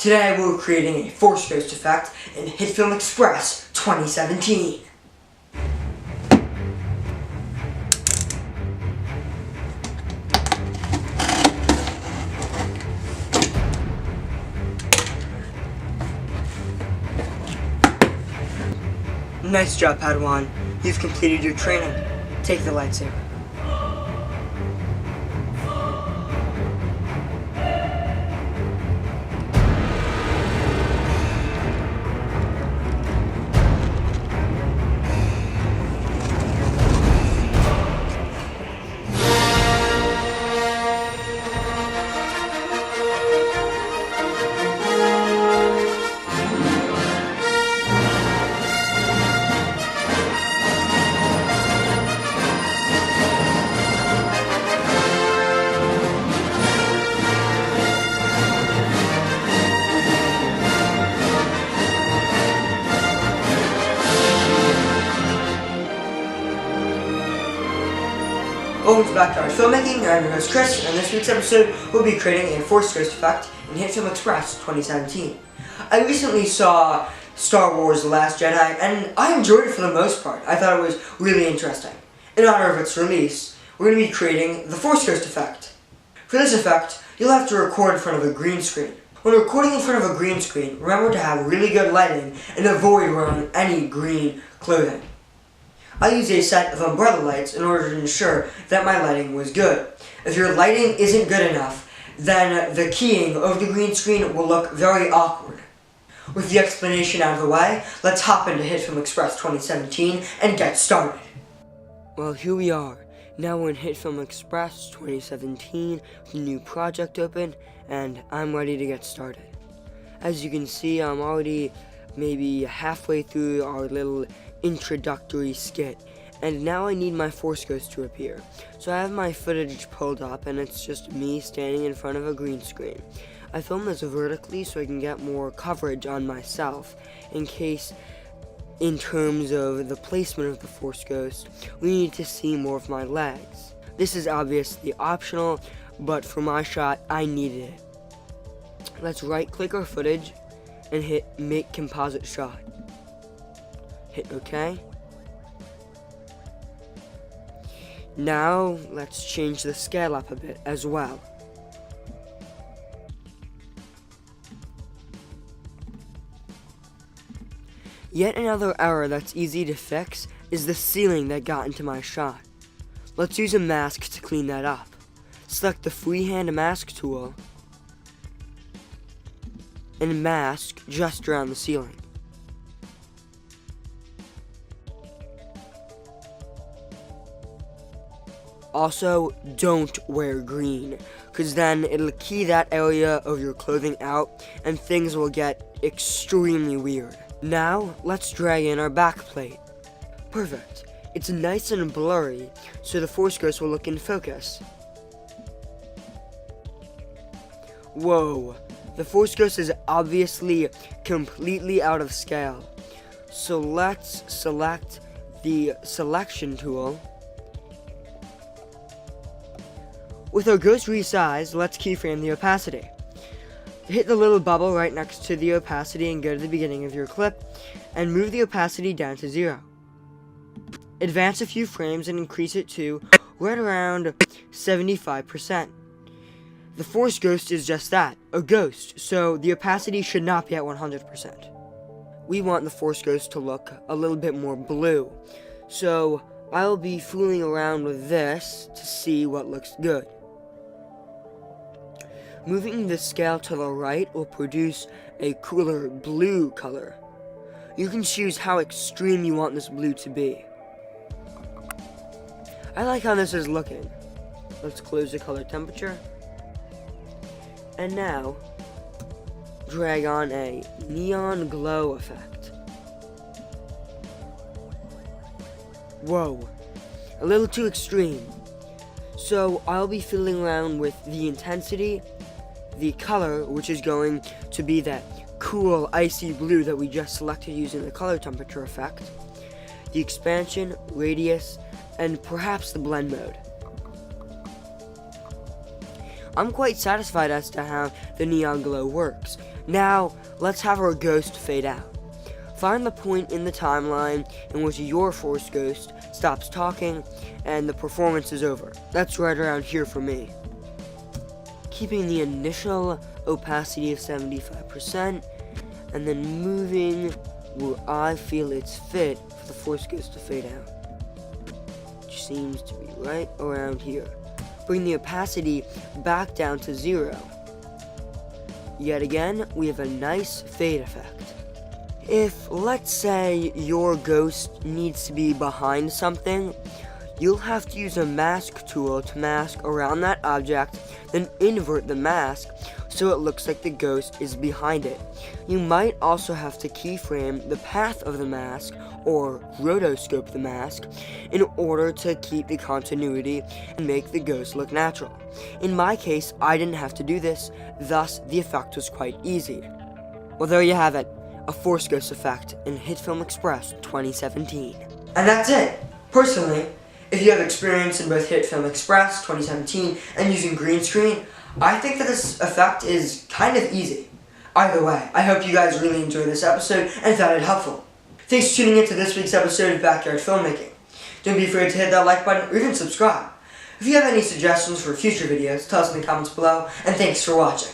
Today we're creating a Force Ghost effect in HITFILM Express 2017. Nice job, Padawan. You've completed your training. Take the lightsaber. Welcome back to our filmmaking. I'm your host Chris, and this week's episode we'll be creating a Force Ghost effect in HITFILM Express 2017. I recently saw Star Wars The Last Jedi, and I enjoyed it for the most part. I thought it was really interesting. In honor of its release, we're going to be creating the Force Ghost effect. For this effect, you'll have to record in front of a green screen. When recording in front of a green screen, remember to have really good lighting and avoid wearing any green clothing. I used a set of umbrella lights in order to ensure that my lighting was good. If your lighting isn't good enough, then the keying of the green screen will look very awkward. With the explanation out of the way, let's hop into HITFILM Express 2017 and get started. Well, here we are. Now we're in HITFILM Express 2017 with a new project open, and I'm ready to get started. As you can see, I'm already maybe halfway through our little introductory skit, and now I need my Force Ghost to appear. So I have my footage pulled up, and it's just me standing in front of a green screen. I filmed this vertically so I can get more coverage on myself, in case, in terms of the placement of the Force Ghost, we need to see more of my legs. This is obviously optional, but for my shot, I needed it. Let's right-click our footage and hit Make Composite Shot. Hit OK. Now let's change the scale up a bit as well. Yet another error that's easy to fix is the ceiling that got into my shot. Let's use a mask to clean that up. Select the freehand mask tool and mask just around the ceiling. Also, don't wear green, because then it'll key that area of your clothing out and things will get extremely weird. Now, let's drag in our back plate. Perfect. It's nice and blurry, so the Force Ghost will look in focus. Whoa, the Force Ghost is obviously completely out of scale. So let's select the selection tool. With our ghost resized, let's keyframe the opacity. Hit the little bubble right next to the opacity and go to the beginning of your clip, and move the opacity down to 0. Advance a few frames and increase it to right around 75%. The Force Ghost is just that, a ghost, so the opacity should not be at 100%. We want the Force Ghost to look a little bit more blue, so I'll be fooling around with this to see what looks good. Moving the scale to the right will produce a cooler blue color. You can choose how extreme you want this blue to be. I like how this is looking. Let's close the color temperature. And now, drag on a neon glow effect. Whoa, a little too extreme. So I'll be fiddling around with the intensity, the color, which is going to be that cool icy blue that we just selected using the color temperature effect, the expansion, radius, and perhaps the blend mode. I'm quite satisfied as to how the neon glow works. Now, let's have our ghost fade out. Find the point in the timeline in which your Force Ghost stops talking and the performance is over. That's right around here for me. Keeping the initial opacity of 75% and then moving where I feel it's fit for the Force Ghost to fade out. Which seems to be right around here. Bring the opacity back down to 0. Yet again, we have a nice fade effect. If, let's say, your ghost needs to be behind something, you'll have to use a mask tool to mask around that object, then invert the mask so it looks like the ghost is behind it. You might also have to keyframe the path of the mask, or rotoscope the mask, in order to keep the continuity and make the ghost look natural. In my case, I didn't have to do this, thus the effect was quite easy. Well, there you have it. A Force Ghost effect in HITFILM Express 2017. And that's it. Personally, if you have experience in both HITFILM Express 2017 and using green screen, I think that this effect is kind of easy. Either way, I hope you guys really enjoyed this episode and found it helpful. Thanks for tuning in to this week's episode of Backyard Filmmaking. Don't be afraid to hit that like button or even subscribe. If you have any suggestions for future videos, tell us in the comments below, and thanks for watching.